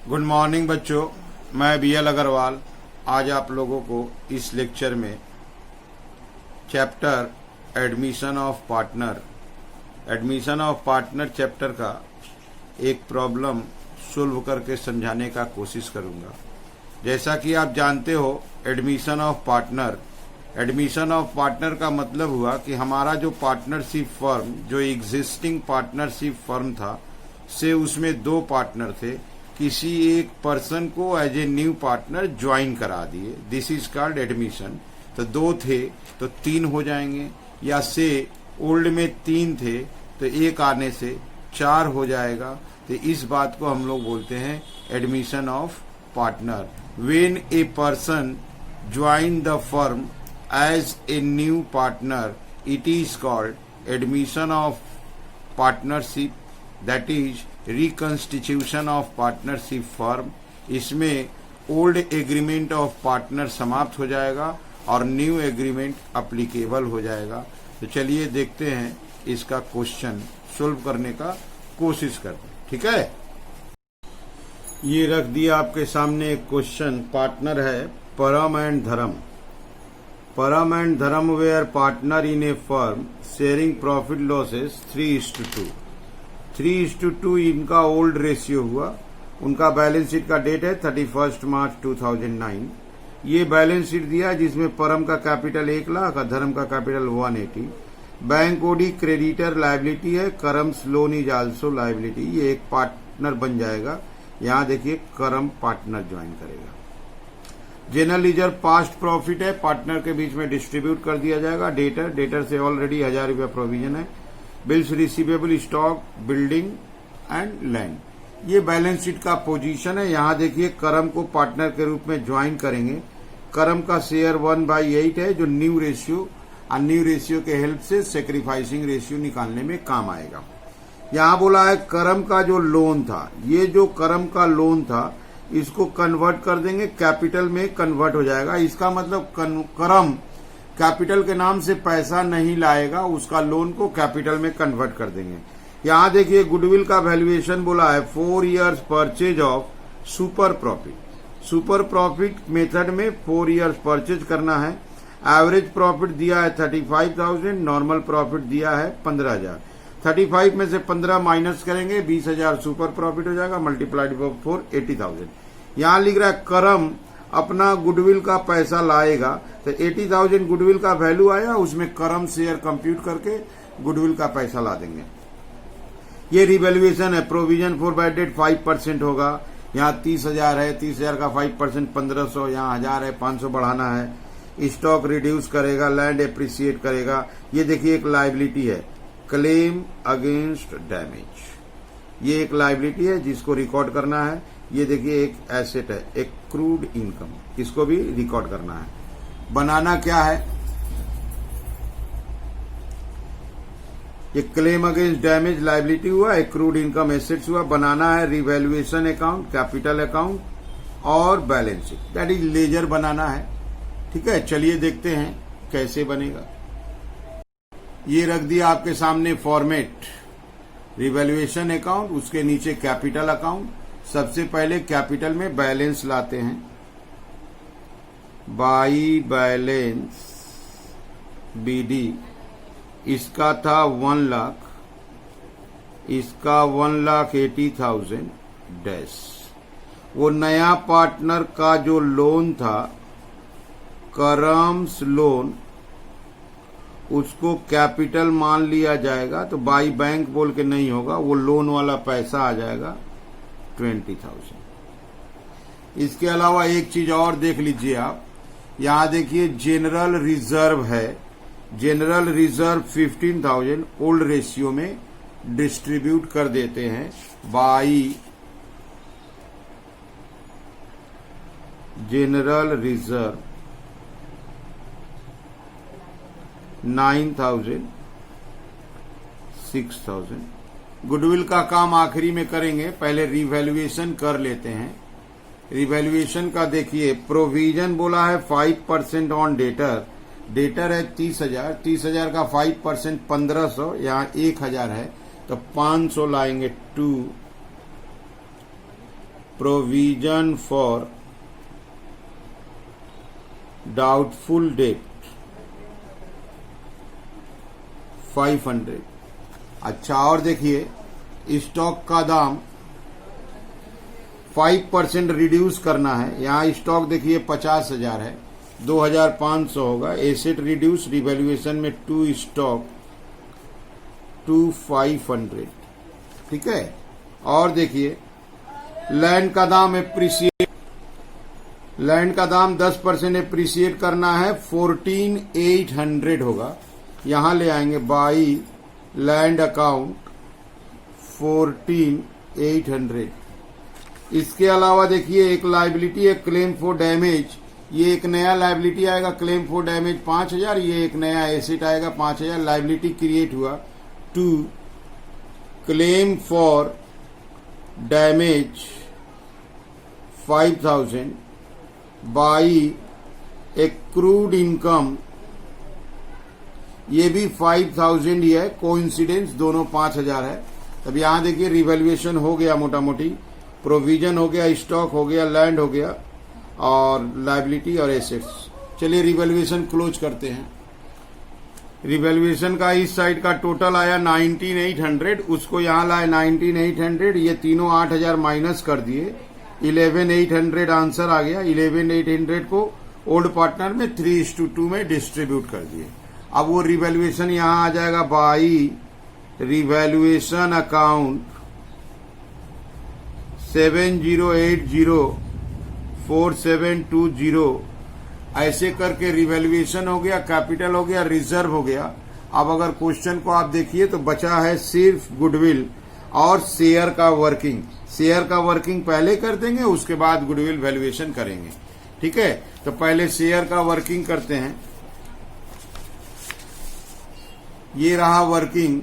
Good morning बच्चों, मैं BL Agarwal आज आप लोगों को इस लेक्चर में chapter admission of partner chapter का एक प्रॉब्लम सोल्व करके समझाने का कोशिश करूंगा। जैसा कि आप जानते हो, एडमिशन ऑफ पार्टनर का मतलब हुआ कि हमारा जो पार्टनरशिप फर्म, जो एग्जिस्टिंग पार्टनरशिप फर्म था, से उसमें दो पार्टनर थे, किसी एक पर्सन को as a new partner join करा दिए। This is called admission. तो दो थे तो तीन हो जाएंगे, या से ओल्ड में तीन थे तो एक आने से चार हो जाएगा। तो इस बात को हम लोग बोलते हैं admission of partner. When a person join the firm as a new partner, it is called admission of partnership, that is reconstitution of partnership firm. इसमें ओल्ड एग्रीमेंट ऑफ पार्टनर समाप्त हो जाएगा और न्यू एग्रीमेंट अप्लीकेबल हो जाएगा। तो चलिए देखते हैं, इसका क्वेश्चन सोल्व करने का कोशिश करते हैं। ठीक है, ये रख दिया आपके सामने एक क्वेश्चन। पार्टनर है Param and Dharam where partner in a firm sharing profit losses 3:2। 3:2 इनका ओल्ड रेशियो हुआ। उनका बैलेंस शीट का डेट है 31 मार्च 2009। ये बैलेंस शीट दिया जिसमें परम का कैपिटल 1 लाख और धर्म का capital 180। Bank OD creditor liability है, Karam's loan is also liability. ये एक पार्टनर बन जाएगा। यहाँ देखिए करम पार्टनर ज्वाइन करेगा। जनरल लीजर पास्ट प्रॉफिट है, पार्टनर के बीच में डिस्ट्रीब्यूट कर दिया जाएगा। डेटर से ऑलरेडी 1000 रुपया प्रोविजन है। Bills receivable, stock, building and land. ये बैलेंस शीट का पोजीशन है। यहाँ देखिए करम को पार्टनर के रूप में ज्वाइन करेंगे। करम का शेयर 1/8 है, जो न्यू रेशियो के हेल्प से सेक्रीफाइसिंग रेशियो निकालने में काम आएगा। यहाँ बोला है करम का जो लोन था, ये जो करम का लोन था, इसको कन्वर्ट कर देंगे, कैपिटल में कन्वर्ट हो जाएगा। इसका मतलब करम कैपिटल के नाम से पैसा नहीं लाएगा, उसका लोन को कैपिटल में कन्वर्ट कर देंगे। यहाँ देखिए गुडविल का वैल्यूएशन बोला है 4 years purchase of super profit method में 4 इयर्स परचेज करना है। एवरेज प्रॉफिट दिया है 35,000, नॉर्मल प्रॉफिट दिया है 15,000। 35 में से 15 माइनस करेंगे, 20,000 सुपर प्रॉफिट हो जाएगा, मल्टीप्लाइड बाय 4 80,000। यहाँ लिख रहा है करम अपना गुडविल का पैसा लाएगा, तो 80,000 गुडविल का वैल्यू आया, उसमें करम शेयर कंप्यूट करके गुडविल का पैसा ला देंगे। ये रिवैल्यूएशन है। प्रोविजन फॉर बैड डेट 5% होगा। यहाँ 30,000 है, 30,000 का 5% 1500, यहाँ 1000 है, 500 बढ़ाना है। स्टॉक रिड्यूस करेगा, लैंड एप्रिसिएट करेगा। ये देखिए एक लायबिलिटी है, क्लेम अगेंस्ट डैमेज। ये एक लायबिलिटी है जिसको रिकॉर्ड करना है। ये देखिए एक एसेट है, एक क्रूड इनकम, इसको भी रिकॉर्ड करना है। बनाना क्या है, ये क्लेम अगेंस्ट डैमेज लायबिलिटी हुआ, एक क्रूड इनकम एसेट्स हुआ। बनाना है रिवैल्यूएशन अकाउंट, कैपिटल अकाउंट और balance sheet, that is ledger बनाना है। ठीक है, चलिए देखते हैं कैसे बनेगा। ये रख दिया आपके सामने फॉर्मेट, रिवैल्यूएशन अकाउंट, उसके नीचे कैपिटल अकाउंट। सबसे पहले कैपिटल में बैलेंस लाते हैं। बाई बैलेंस BD, इसका था 1 लाख, इसका 1,80,000 डैश। वो नया पार्टनर का जो लोन था, करम्स लोन, उसको कैपिटल मान लिया जाएगा। तो बाई बैंक बोल के नहीं होगा, वो लोन वाला पैसा आ जाएगा 20,000। इसके अलावा एक चीज और देख लीजिए आप। यहां देखिए जनरल रिजर्व है। जनरल रिजर्व 15,000 ओल्ड रेशियो में डिस्ट्रीब्यूट कर देते हैं बाई जनरल रिजर्व 9,000, 6,000। गुडविल का काम आखिरी में करेंगे, पहले रिवैल्यूएशन कर लेते हैं। रिवैल्यूएशन का देखिए, प्रोविजन बोला है 5% ऑन डेटर है 30,000, 30,000 का 5% 1,500, यहाँ 1,000 है तो 500 लाएंगे 2 प्रोविजन फॉर डाउटफुल डेट 500। अच्छा, और देखिए स्टॉक का दाम 5% रिड्यूस करना है। यहाँ स्टॉक देखिए 50,000 है, 2,500 होगा। एसेट रिड्यूस रिवैल्यूएशन में 2 स्टॉक 2,500, ठीक है। और देखिए लैंड का दाम एप्रिसिएट, लैंड का दाम 10% एप्रिसिएट करना है, 14,800 होगा। यहां ले आएंगे बाई लैंड अकाउंट 14,800। इसके अलावा देखिए एक लायबिलिटी है क्लेम फॉर डैमेज, ये एक नया लायबिलिटी आएगा क्लेम फॉर डैमेज 5,000, ये एक नया एसेट आएगा 5,000। लायबिलिटी क्रिएट हुआ to claim for damage 5,000 by accrued income, ये भी 5,000 ही है, कोइंसिडेंस दोनों 5,000 है। तब यहां देखिए रिवैल्यूएशन हो गया, मोटा मोटी प्रोविजन हो गया, स्टॉक हो गया, लैंड हो गया और लायबिलिटी और एसेट्स। चलिए रिवैल्यूएशन क्लोज करते हैं। रिवैल्यूएशन का इस साइड का टोटल आया 19,800, उसको यहां लाए 19,800, ये तीनों 8,000 माइनस कर दिए, 11,800 आंसर आ गया। 11,800 को ओल्ड पार्टनर में 3:2 में डिस्ट्रीब्यूट कर दिए। अब वो रिवैल्यूएशन यहां आ जाएगा बाई रिवैल्यूएशन अकाउंट 70804720, ऐसे करके रिवैल्यूएशन हो गया, कैपिटल हो गया, रिजर्व हो गया। अब अगर क्वेश्चन को आप देखिए तो बचा है सिर्फ गुडविल और शेयर का वर्किंग। शेयर का वर्किंग पहले कर देंगे, उसके बाद गुडविल वैल्यूएशन करेंगे, ठीक है। तो पहले शेयर का वर्किंग करते हैं। ये रहा वर्किंग।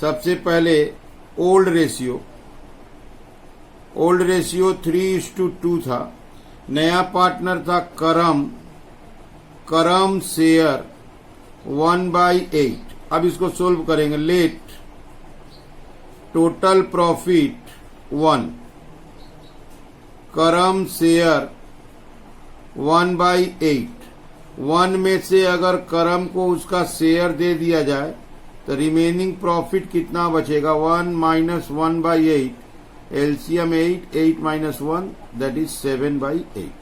सबसे पहले ओल्ड रेशियो 3:2 था। नया पार्टनर था करम शेयर 1/8। अब इसको सोल्व करेंगे। लेट टोटल प्रॉफिट 1, करम शेयर 1/8। 1 में से अगर करम को उसका शेयर दे दिया जाए तो रिमेनिंग प्रॉफिट कितना बचेगा, 1 minus 1/8, LCM 8, 8 minus 1 that is 7/8।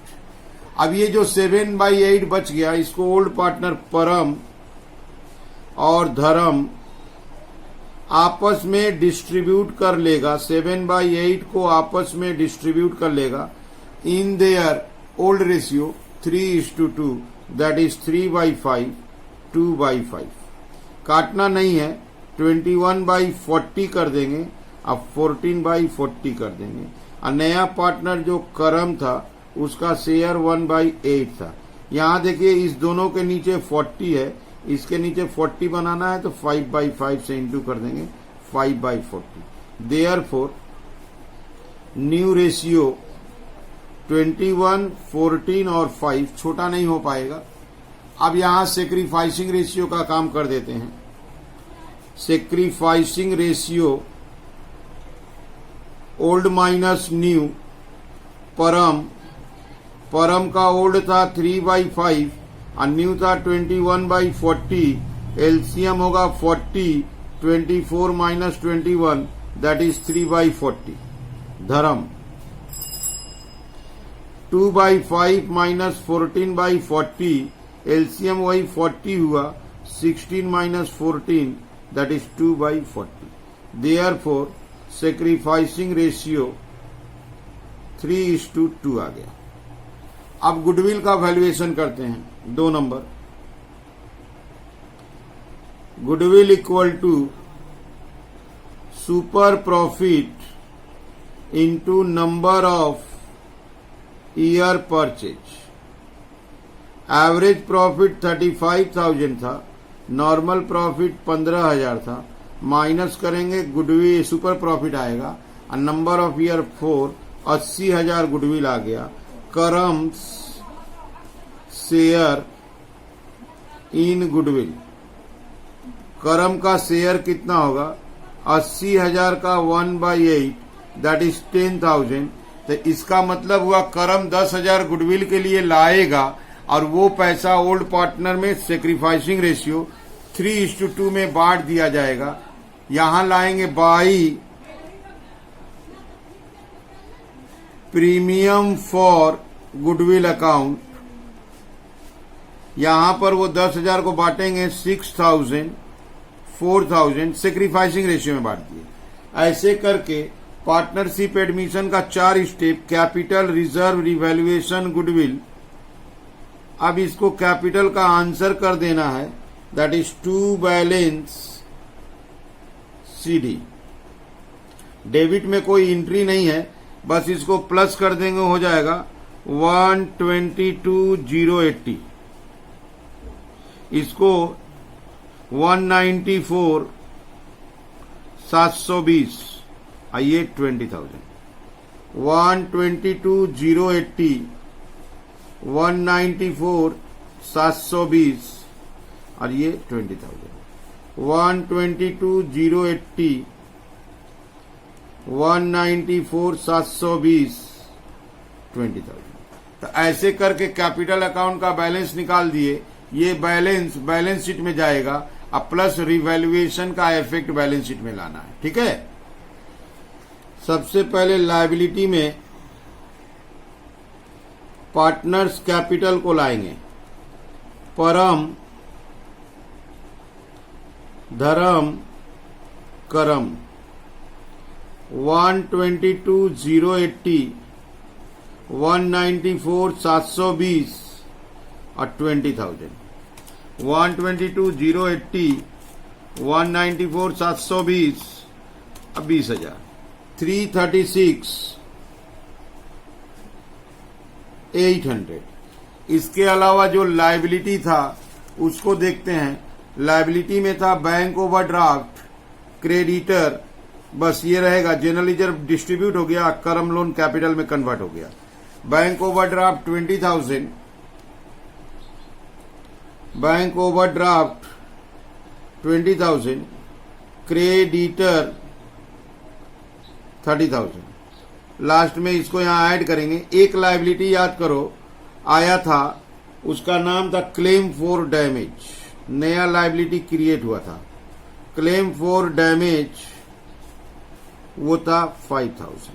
अब ये जो 7/8 बच गया, इसको ओल्ड पार्टनर परम और धर्म आपस में डिस्ट्रीब्यूट कर लेगा। 7/8 को आपस में डिस्ट्रीब्यूट कर लेगा in their old ratio 3:2 that is 3/5, 2/5। काटना नहीं है, 21/40 कर देंगे, अब 14/40 कर देंगे। और नया पार्टनर जो करम था उसका शेयर 1/8 था। यहां देखिए इस दोनों के नीचे 40 है, इसके नीचे 40 बनाना है तो 5/5 से इंटू कर देंगे, 5/40। देयरफॉर न्यू रेशियो 21, 14 और 5 छोटा नहीं हो पाएगा। अब यहां सेक्रीफाइसिंग रेशियो का काम कर देते हैं। Sacrificing ratio old minus new, परम का ओल्ड था 3/5 और न्यू था 21/40। एलसीएम होगा 40, 24 माइनस 21 दैट इज 3/40। धर्म 2/5 माइनस 14/40, एलसीएम वही 40 हुआ, 16 माइनस 14 that is 2/40। Therefore sacrificing ratio 3:2 आ गया। अब गुडविल का वैल्यूएशन करते हैं। 2 number goodwill equal to super profit into number of year purchase. Average profit 35,000 था, नॉर्मल प्रॉफिट 15,000 था, माइनस करेंगे गुडविल सुपर प्रॉफिट आएगा और नंबर ऑफ ईयर 4, 80,000 गुडविल आ गया। करम्स शेयर इन गुडविल, करम का शेयर कितना होगा, 80,000 का 1/8 दैट इज 10,000, तो इसका मतलब हुआ करम 10,000 गुडविल के लिए लाएगा और वो पैसा ओल्ड पार्टनर में सेक्रीफाइसिंग रेशियो 3:2 में बांट दिया जाएगा। यहां लाएंगे by premium for goodwill account. यहां पर वो 10,000 को बांटेंगे 6,000 4,000 सेक्रीफाइसिंग रेशियो में बांट दिए। ऐसे करके पार्टनरशिप एडमिशन का 4 step, capital, reserve, revaluation, goodwill. अब इसको कैपिटल का आंसर कर देना है, that is to balance CD. Debit में कोई एंट्री नहीं है, बस इसको प्लस कर देंगे, हो जाएगा 122,080। इसको 194,720 आइए 20,000 122,080 194,720 और ये 20,000 122,080 194,720 20,000। तो ऐसे करके कैपिटल अकाउंट का बैलेंस निकाल दिए। ये बैलेंस शीट में जाएगा। अब प्लस रिवैल्यूएशन का इफेक्ट बैलेंस शीट में लाना है, ठीक है। सबसे पहले लायबिलिटी में पार्टनर्स कैपिटल को लाएंगे। परम धर्म करम 122,080 194,720 और 20,000 122,080 194,720 अब 20,000 336,800। इसके अलावा जो लायबिलिटी था उसको देखते हैं। लायबिलिटी में था बैंक ओवरड्राफ्ट, क्रेडिटर, बस ये रहेगा। जनरल रिजर्व डिस्ट्रीब्यूट हो गया, करम लोन कैपिटल में कन्वर्ट हो गया। Bank overdraft 20,000, bank overdraft 20,000, creditor 30,000। Last में इसको यहां ऐड करेंगे। एक लायबिलिटी याद करो आया था, उसका नाम था क्लेम फॉर डैमेज। नया लायबिलिटी क्रिएट हुआ था, क्लेम फॉर डैमेज, वो था 5,000।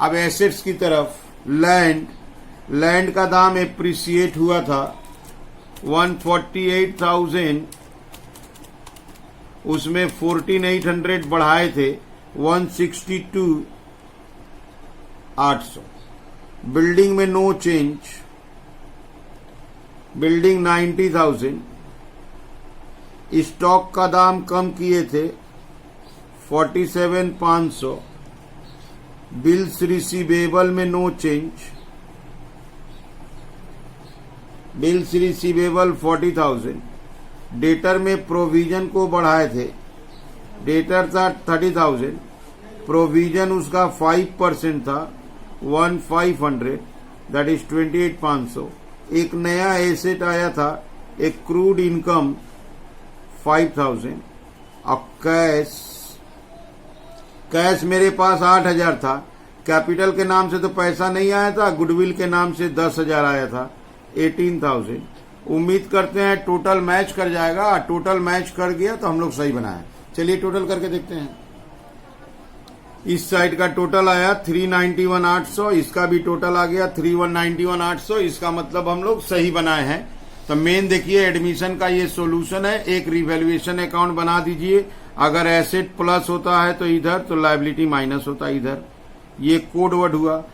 अब एसेट्स की तरफ, लैंड का दाम एप्रिसिएट हुआ था 148,000, उसमें 14,800 बढ़ाए थे 162,800। बिल्डिंग में नो चेंज, बिल्डिंग 90,000। स्टॉक का दाम कम किए थे 47,500। बिल्स रिसीवेबल में no change, bills receivable 40,000। Debtor में प्रोविजन को बढ़ाए थे, डेटर था 30,000, प्रोविजन उसका 5% था 1,500, दैट इज 28,500। एक नया एसेट आया था, एक क्रूड इनकम 5,000। अब कैश मेरे पास 8,000 था। कैपिटल के नाम से तो पैसा नहीं आया था, गुडविल के नाम से 10,000 आया था 18,000। उम्मीद करते हैं टोटल मैच कर जाएगा। टोटल मैच कर गया तो हम लोग सही बनाए। चलिए टोटल करके देखते हैं। इस साइड का टोटल आया 391,800, इसका भी टोटल आ गया 3,191,800। इसका मतलब हम लोग सही बनाए हैं। तो मेन देखिए एडमिशन का ये सॉल्यूशन है। एक रिवैल्यूएशन अकाउंट बना दीजिए। अगर एसेट प्लस होता है तो इधर, तो लायबिलिटी माइनस होता है इधर। ये कोड वर्ड हुआ।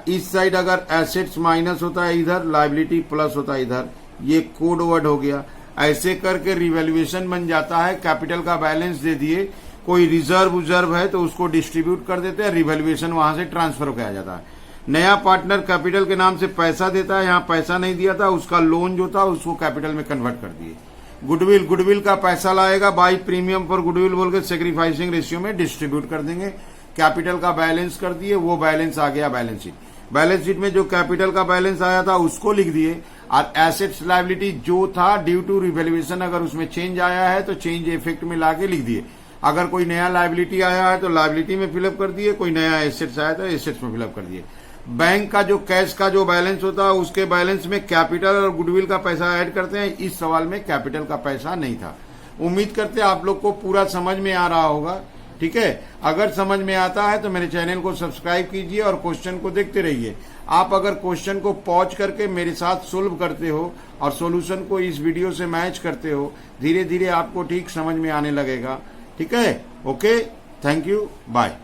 इस साइड अगर एसेट्स माइनस होता है इधर, लायबिलिटी प्लस होता है इधर, ये कोड वर्ड हो गया। ऐसे करके रिवैल्यूएशन बन जाता है। कैपिटल का बैलेंस दे दिए, कोई रिजर्व है तो उसको डिस्ट्रीब्यूट कर देते हैं, रिवैल्यूएशन वहां से ट्रांसफर हो किया जाता है। नया पार्टनर कैपिटल के नाम से पैसा देता है, यहाँ पैसा नहीं दिया था, उसका लोन जो था उसको कैपिटल में कन्वर्ट कर दिए। गुडविल का पैसा लाएगा, बाई प्रीमियम फॉर गुडविल बोल के सेक्रीफाइसिंग रेशियो में डिस्ट्रीब्यूट कर देंगे। कैपिटल का बैलेंस कर दिए, वो बैलेंस आ गया बैलेंस शीट। बैलेंस शीट में जो कैपिटल का बैलेंस आया था उसको लिख दिए, और एसेट्स लायबिलिटी जो था ड्यू टू रिवैल्यूएशन, अगर उसमें चेंज आया है तो चेंज इफेक्ट में लाके लिख दिए। अगर कोई नया लायबिलिटी आया है तो लायबिलिटी में फिलअप कर दिए, कोई नया एसेट्स आया तो एसेट्स में फिलअप कर दिए। बैंक का जो कैश का जो बैलेंस होता है उसके बैलेंस में कैपिटल और गुडविल का पैसा ऐड करते हैं। इस सवाल में कैपिटल का पैसा नहीं था। उम्मीद करते हैं आप लोग को पूरा समझ में आ रहा होगा। ठीक है, अगर समझ में आता है तो मेरे चैनल को सब्सक्राइब कीजिए और क्वेश्चन को देखते रहिए। आप अगर क्वेश्चन को पॉज करके मेरे साथ सोल्व करते हो और सॉल्यूशन को इस वीडियो से मैच करते हो, धीरे धीरे आपको ठीक समझ में आने लगेगा। ठीक है, ओके, थैंक यू, बाय।